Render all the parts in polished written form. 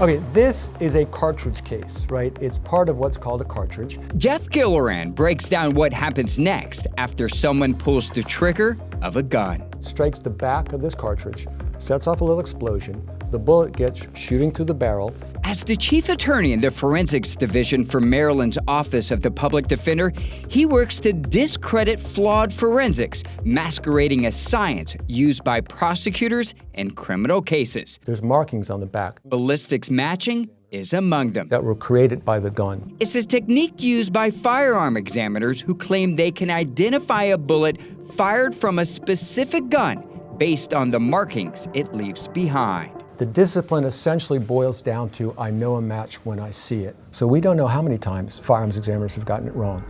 Okay, this is a cartridge case, right? It's part of what's called a cartridge. Jeff Gilliran breaks down what happens next after someone pulls the trigger of a gun. Strikes the back of this cartridge, sets off a little explosion. The bullet gets shooting through the barrel. As the chief attorney in the forensics division for Maryland's Office of the Public Defender, he works to discredit flawed forensics, masquerading as science used by prosecutors in criminal cases. There's markings on the back Ballistics matching is among them. that were created by the gun. It's a technique used by firearm examiners who claim they can identify a bullet fired from a specific gun based on the markings it leaves behind. The discipline essentially boils down to, I know a match when I see it. So we don't know how many times firearms examiners have gotten it wrong.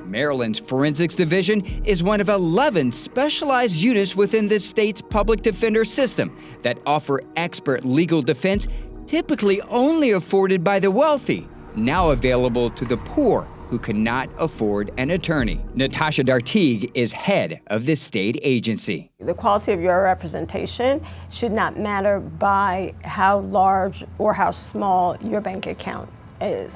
Maryland's Forensics Division is one of 11 specialized units within the state's public defender system that offer expert legal defense typically only afforded by the wealthy, now available to the poor who cannot afford an attorney. Natasha Dartigue is head of the state agency. The quality of your representation should not matter by how large or how small your bank account is.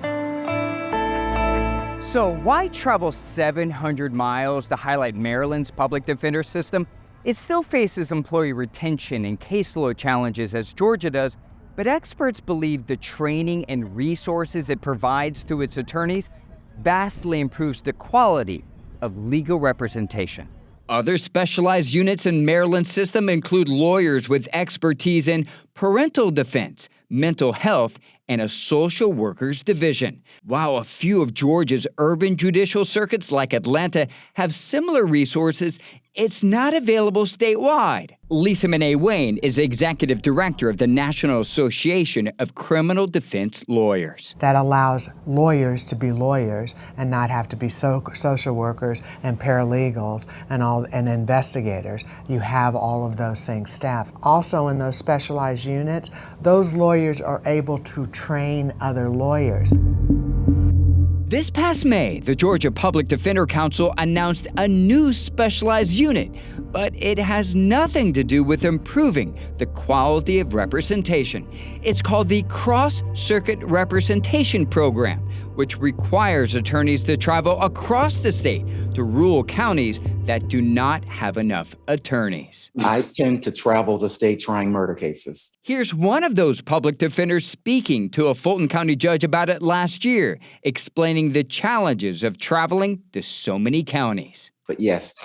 So why travel 700 miles to highlight Maryland's public defender system? It still faces employee retention and caseload challenges as Georgia does, but experts believe the training and resources it provides to its attorneys vastly improves the quality of legal representation. Other specialized units in Maryland's system include lawyers with expertise in parental defense, mental health, and a social workers division. While a few of Georgia's urban judicial circuits like Atlanta have similar resources, it's not available statewide. Lisa Monet Wayne is executive director of the National Association of Criminal Defense Lawyers. That allows lawyers to be lawyers and not have to be social workers and paralegals and investigators. You have all of those things staffed. Also in those specialized units, those lawyers are able to train other lawyers. This past May, the Georgia Public Defender Council announced a new specialized unit, but it has nothing to do with improving the quality of representation. It's called the Cross-Circuit Representation Program, which requires attorneys to travel across the state to rural counties that do not have enough attorneys. I tend to travel the state trying murder cases. Here's one of those public defenders speaking to a Fulton County judge about it last year, explaining the challenges of traveling to so many counties. But yes,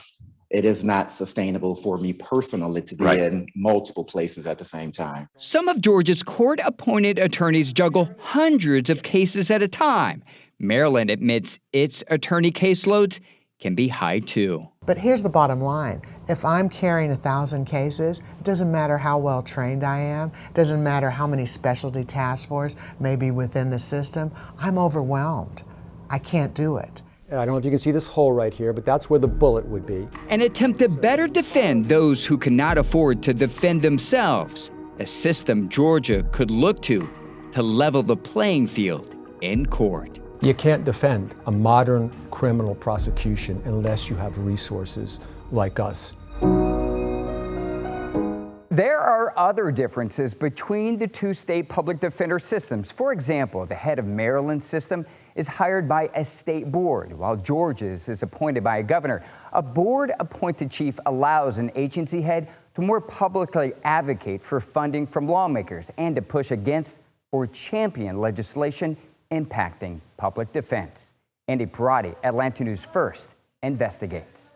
it is not sustainable for me personally to be in multiple places at the same time. Some of Georgia's court-appointed attorneys juggle hundreds of cases at a time. Maryland admits its attorney caseloads can be high too. But here's the bottom line. If I'm carrying 1,000 cases, it doesn't matter how well trained I am, it doesn't matter how many specialty task force may be within the system, I'm overwhelmed. I can't do it. I don't know if you can see this hole right here, but that's where the bullet would be. An attempt to better defend those who cannot afford to defend themselves. A system Georgia could look to level the playing field in court. You can't defend a modern criminal prosecution unless you have resources like us. There are other differences between the two state public defender systems. For example, the head of Maryland's system is hired by a state board, while Georgia's is appointed by a governor. A board-appointed chief allows an agency head to more publicly advocate for funding from lawmakers and to push against or champion legislation impacting public defense. Andy Parati, Atlanta News First, investigates.